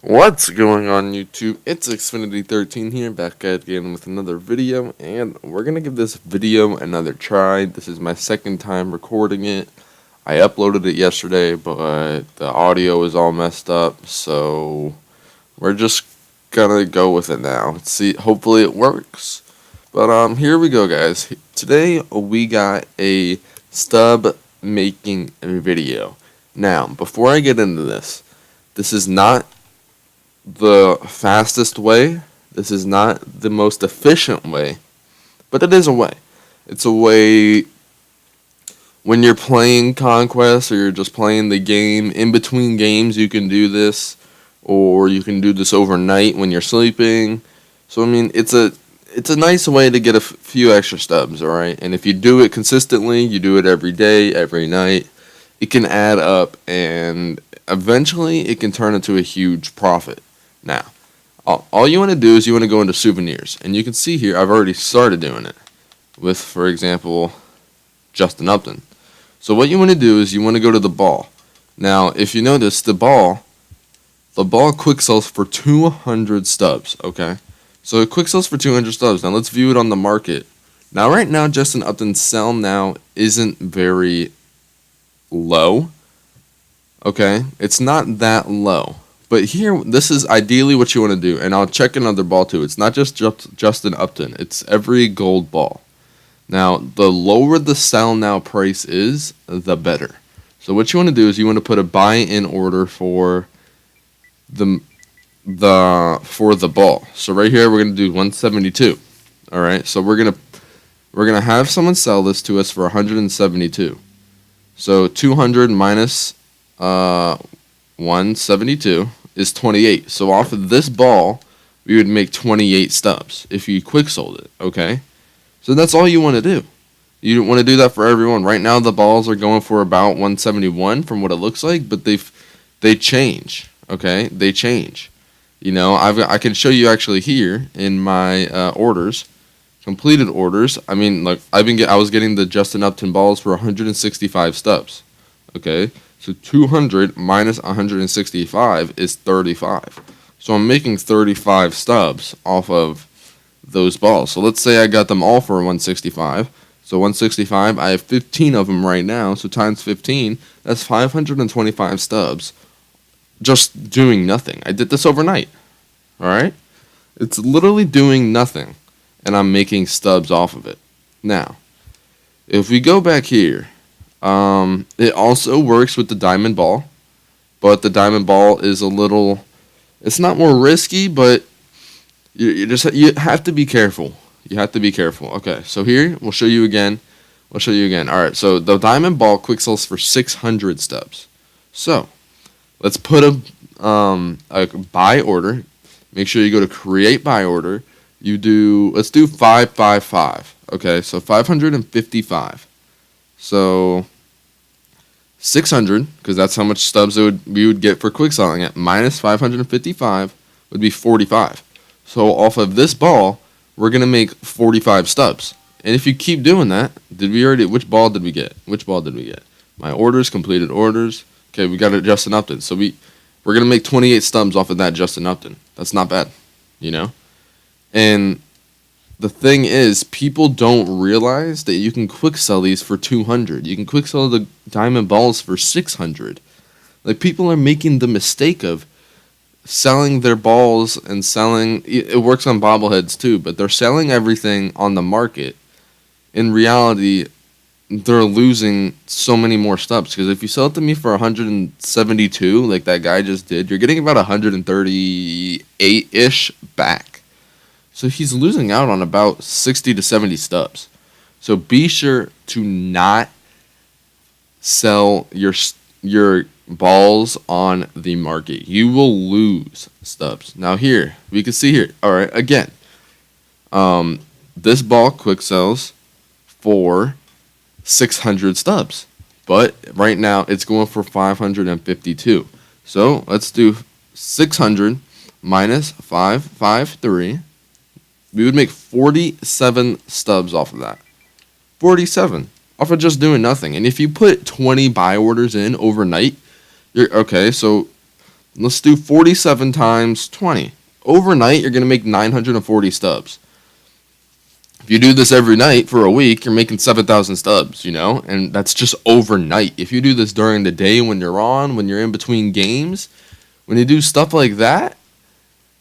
What's going on YouTube? It's Xfinity13 here, back again with another video, and we're going to give this video another try. This is my second time recording it. I uploaded it yesterday, but the audio is all messed up, so we're just going to go with it now. Let's see, hopefully it works. But here we go, guys. Today we got a stub making video. Now, before I get into this is not the fastest way. This is not the most efficient way, but it is a way. It's a way when you're playing Conquest or you're just playing the game. In between games, you can do this, or you can do this overnight when you're sleeping. So, I mean, it's a nice way to get a few extra stubs, alright? And if you do it consistently, you do it every day, every night, it can add up, and eventually it can turn into a huge profit. Now, all you want to do is you want to go into souvenirs. And you can see here, I've already started doing it with, for example, Justin Upton. So what you want to do is you want to go to the ball. Now, if you notice, the ball quick sells for 200 stubs, okay? So it quick sells for 200 stubs. Now, let's view it on the market. Now, right now, Justin Upton's sell now isn't very low, okay? It's not that low. But here, this is ideally what you want to do. And I'll check another ball too. It's not just Justin Upton. It's every gold ball. Now, the lower the sell now price is, the better. So what you want to do is you want to put a buy-in order for the ball. So right here, we're going to do 172. All right. So we're gonna have someone sell this to us for 172. So 200 minus 172 is 28. So off of this ball, we would make 28 stubs if you quick sold it, okay? So that's all you want to do. You don't want to do that for everyone. Right now, the balls are going for about 171 from what it looks like, but they change, okay? They change. You know, I can show you actually here in my orders, completed orders. I mean, like I was getting the Justin Upton balls for 165 stubs, okay? So 200 minus 165 is 35. So I'm making 35 stubs off of those balls. So let's say I got them all for 165. So 165, I have 15 of them right now. So times 15, that's 525 stubs just doing nothing. I did this overnight. All right? It's literally doing nothing, and I'm making stubs off of it. Now, if we go back here, it also works with the diamond ball, but the diamond ball is it's not more risky, but you have to be careful. You have to be careful. Okay, so here, we'll show you again. All right, so the diamond ball quick sells for 600 stubs. So, let's put a buy order. Make sure you go to create buy order. Let's do 555. Okay, so 555. So 600, because that's how much stubs we would get for quick selling it, minus 555 would be 45. So off of this ball, we're going to make 45 stubs. And if you keep doing that, which ball did we get? My orders, completed orders. Okay, we got a Justin Upton. So we're going to make 28 stubs off of that Justin Upton. That's not bad, you know? And the thing is, people don't realize that you can quick sell these for 200. You can quick sell the diamond balls for 600. Like, people are making the mistake of selling their balls and selling. It works on bobbleheads too, but they're selling everything on the market. In reality, they're losing so many more stubs, because if you sell it to me for 172, like that guy just did, you're getting about 138-ish back. So he's losing out on about 60 to 70 stubs. So be sure to not sell your balls on the market. You will lose stubs. Now here, we can see here. All right, again, this ball quick sells for 600 stubs. But right now, it's going for 552. So let's do 600 minus 553. We would make 47 stubs off of that. 47 off of just doing nothing. And if you put 20 buy orders in overnight, you're okay. So Let's do 47 times 20. Overnight, you're going to make 940 stubs. If you do this every night for a week, you're making 7,000 stubs, and that's just overnight. If you do this during the day when you're in between games, when you do stuff like that,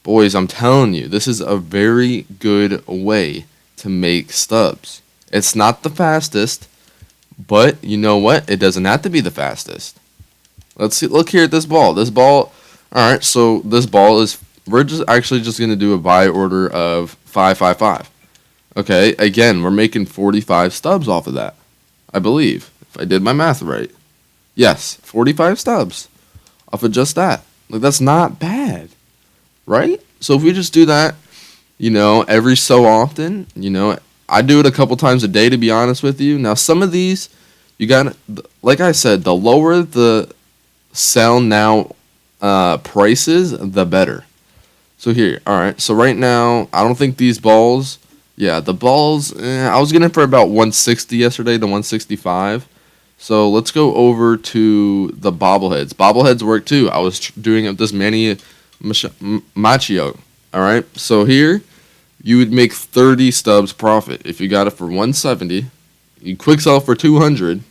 boys, I'm telling you, this is a very good way to make stubs. It's not the fastest, but you know what? It doesn't have to be the fastest. Let's see. Look here at this ball. All right, so this ball we're just going to do a buy order of 555. Okay, again, we're making 45 stubs off of that, I believe, if I did my math right. Yes, 45 stubs off of just that. Like, that's not bad, right? So if we just do that, every so often, I do it a couple times a day, to be honest with you. Now, some of these, like I said, the lower the sell now prices, the better. So here, all right, so right now, I don't think these balls... Yeah, the balls, I was getting it for about 160 yesterday to 165. So let's go over to the bobbleheads. Bobbleheads work too. I was doing it with this Manny Machio. All right, so here you would make 30 stubs profit. If you got it for 170, you quick sell for 200.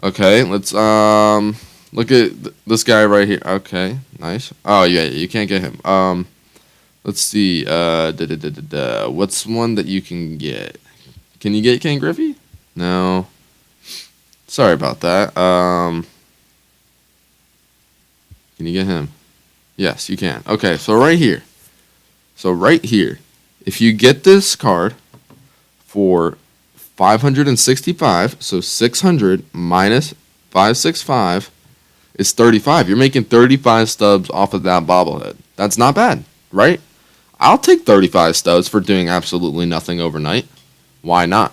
Okay, let's look at this guy right here. Okay, nice. Oh yeah, you can't get him. Let's see. What's one that you can get? Can you get Ken Griffey? No. Sorry about that. Can you get him? Yes, you can. Okay, so right here. If you get this card for 565, so 600 minus 565 is 35. You're making 35 stubs off of that bobblehead. That's not bad, right? I'll take 35 stubs for doing absolutely nothing overnight. Why not?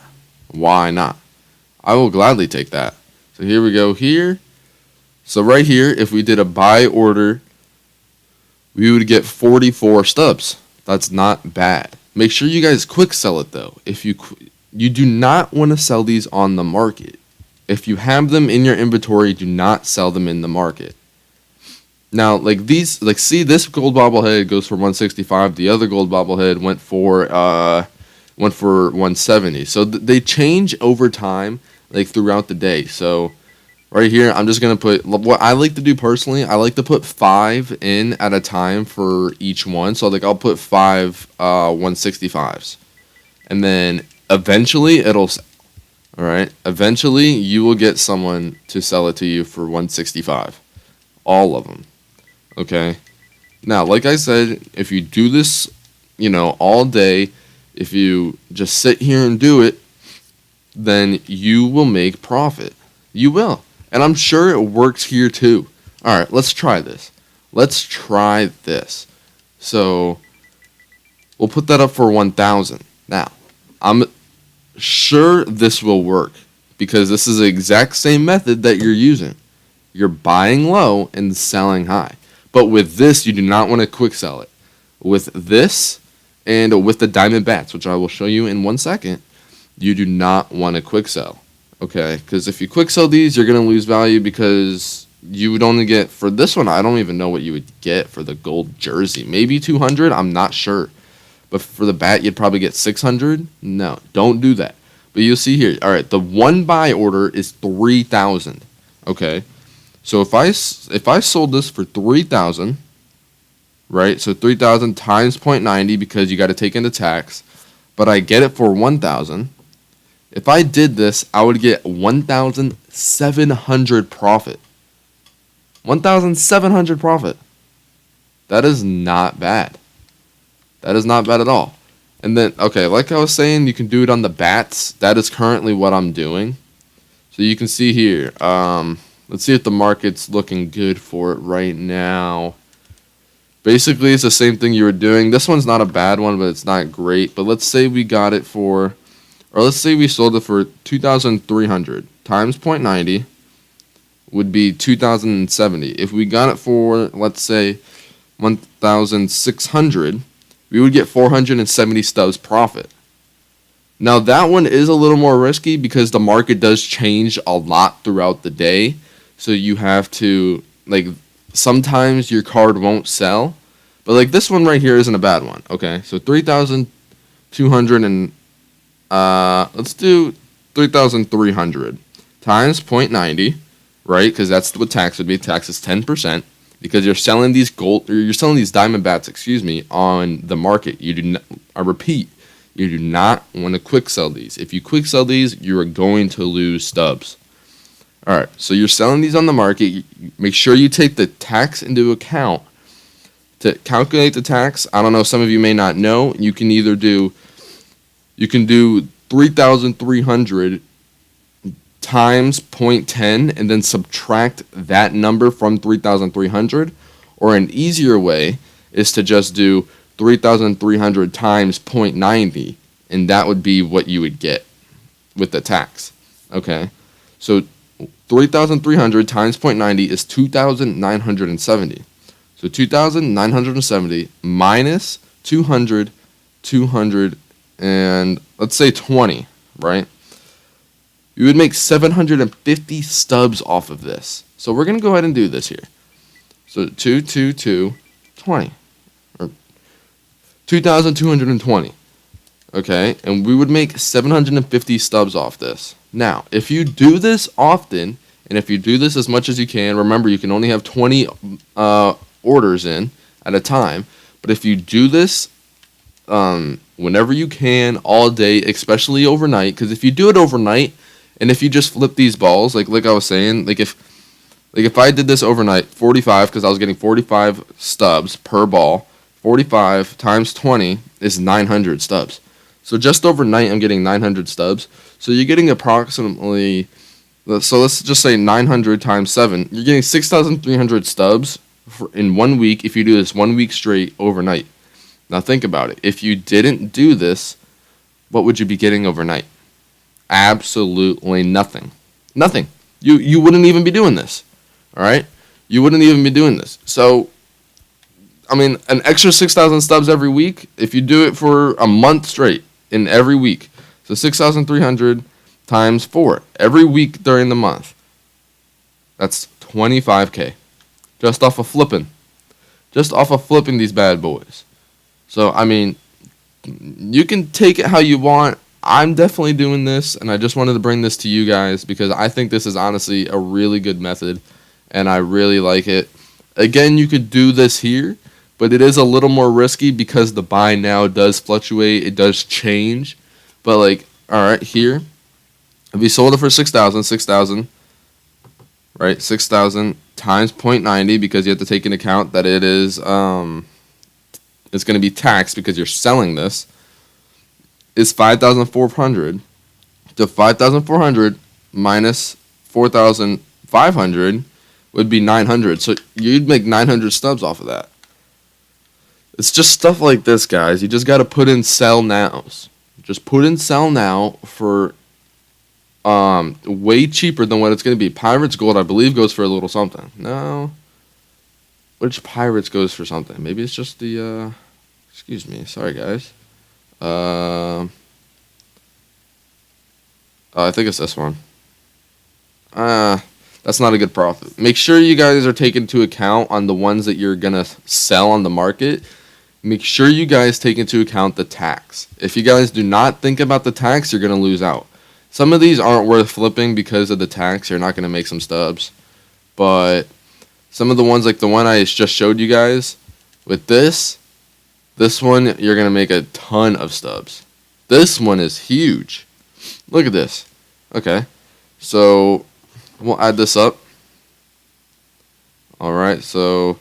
I will gladly take that. So here we go here. So right here, if we did a buy order, we would get 44 stubs. That's not bad. Make sure you guys quick sell it though. If you do not want to sell these on the market. If you have them in your inventory, do not sell them in the market. Now, see, this gold bobblehead goes for 165. The other gold bobblehead went for 170. So they change over time, throughout the day. So right here, I'm just gonna put what I like to do personally. I like to put 5 in at a time for each one. So I'll put 5 165s, and then eventually all right. Eventually, you will get someone to sell it to you for 165. All of them. Okay. Now, like I said, if you do this, all day, if you just sit here and do it, then you will make profit. You will. And I'm sure it works here too. All right, let's try this. So, we'll put that up for 1,000. Now, I'm sure this will work because this is the exact same method that you're using. You're buying low and selling high. But with this, you do not want to quick sell it. With this and with the diamond bats, which I will show you in 1 second, you do not want to quick sell. Okay? Because if you quick sell these, you're going to lose value because you would only get, for this one, I don't even know what you would get for the gold jersey. Maybe 200? I'm not sure. But for the bat, you'd probably get 600? No, don't do that. But you'll see here. All right, the one buy order is 3,000. Okay? So if I sold this for 3,000, right? So 3,000 times 0.90 because you got to take into tax, but I get it for 1,000. If I did this, I would get 1,700 profit. 1,700 profit. That is not bad. That is not bad at all. And then, okay, like I was saying, you can do it on the bats. That is currently what I'm doing. So you can see here. Let's see if the market's looking good for it right now. Basically, it's the same thing you were doing. This one's not a bad one, but it's not great. But let's say we got it for, or let's say we sold it for 2,300 times 0.90 would be 2,070. If we got it for, let's say, 1,600, we would get 470 stubs profit. Now, that one is a little more risky because the market does change a lot throughout the day. So you have to, sometimes your card won't sell. But like this one right here isn't a bad one. Okay, so 3,200 and let's do 3,300 times 0.90, right? Because that's what tax would be. Tax is 10% because you're selling these gold or you're selling these diamond bats, excuse me, on the market. You do not. I repeat, you do not want to quick sell these. If you quick sell these, you are going to lose stubs. All right, so you're selling these on the market. Make sure you take the tax into account. To calculate the tax, I don't know, some of you may not know, you can do 3,300 times 0.10 and then subtract that number from 3,300, or an easier way is to just do 3,300 times 0.90, and that would be what you would get with the tax. Okay, so 3,300 times 0.90 is 2,970. So 2,970 minus 200, and let's say 20, right? You would make 750 stubs off of this. So we're going to go ahead and do this here. So 20, or 2,220. Okay, and we would make 750 stubs off this. Now, if you do this often, and if you do this as much as you can, remember you can only have 20 orders in at a time, but if you do this whenever you can, all day, especially overnight, because if you do it overnight and if you just flip these balls, like I was saying, like if I did this overnight, 45, because I was getting 45 stubs per ball, 45 times 20 is 900 stubs. So just overnight I'm getting 900 stubs. So you're getting approximately, so let's just say 900 times 7, you're getting 6,300 stubs in 1 week if you do this 1 week straight overnight. Now think about it. If you didn't do this, what would you be getting overnight? Absolutely nothing. Nothing. You wouldn't even be doing this. All right? You wouldn't even be doing this. So, I mean, an extra 6,000 stubs every week, if you do it for a month straight in every week, so 6,300 times 4 every week during the month, that's 25K. Just off of flipping. Just off of flipping these bad boys. So, I mean, you can take it how you want. I'm definitely doing this, and I just wanted to bring this to you guys because I think this is honestly a really good method, and I really like it. Again, you could do this here, but it is a little more risky because the buy now does fluctuate. It does change. But, like, all right, here, if you sold it for 6,000, right, 6,000 times 0.90 because you have to take into account that it is it's going to be taxed because you're selling this, is 5,400. So 5,400 minus 4,500 would be 900. So you'd make 900 stubs off of that. It's just stuff like this, guys. You just got to put in sell nows. Just put in sell now for way cheaper than what it's going to be. Pirates Gold, I believe, goes for a little something. No. Which Pirates goes for something? Maybe it's just the, excuse me. Sorry, guys. I think it's this one. That's not a good profit. Make sure you guys are taking into account on the ones that you're going to sell on the market. Make sure you guys take into account the tax. If you guys do not think about the tax, you're going to lose out. Some of these aren't worth flipping because of the tax. You're not going to make some stubs. But some of the ones, like the one I just showed you guys, with this one, you're going to make a ton of stubs. This one is huge. Look at this. Okay. So we'll add this up. All right. So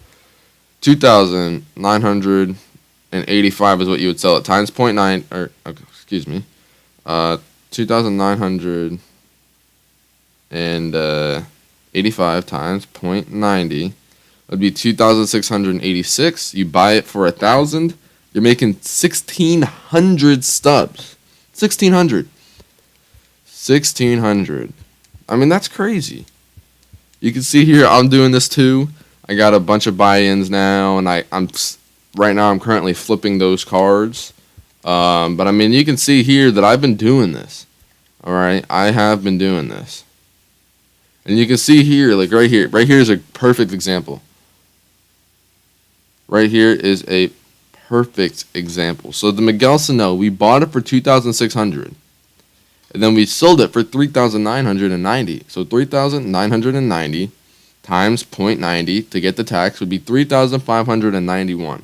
2,985 is what you would sell it times 0.9, or okay, excuse me. 2,985 times 0.90 would be 2,686. You buy it for 1,000. You're making 1,600 stubs. 1,600. I mean, that's crazy. You can see here, I'm doing this too. I got a bunch of buy-ins now, and I'm currently flipping those cards. But I mean, you can see here that I've been doing this. All right, I have been doing this, and you can see here, like right here is a perfect example. right here is a perfect example. So the Miguel Sano, we bought it for 2,600, and then we sold it for 3,990. So 3,990 times 0.90 to get the tax would be 3,591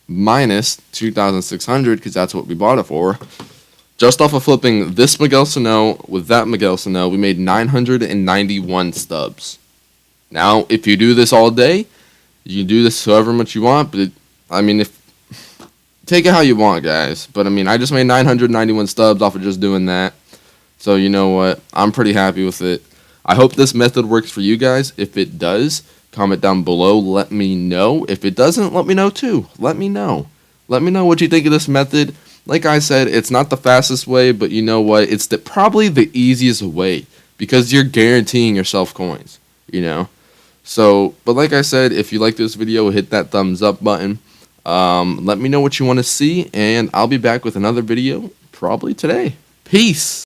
minus 2,600 because that's what we bought it for. Just off of flipping this Miguel Sano with that Miguel Sano, we made 991 stubs. Now, if you do this all day, you can do this however much you want, but take it how you want, guys. But I just made 991 stubs off of just doing that. So you know what? I'm pretty happy with it. I hope this method works for you guys. If it does, comment down below. Let me know. If it doesn't, let me know too. Let me know. Let me know what you think of this method. Like I said, it's not the fastest way, but you know what? It's probably the easiest way because you're guaranteeing yourself coins, So, but like I said, if you like this video, hit that thumbs up button. Let me know what you want to see, and I'll be back with another video probably today. Peace.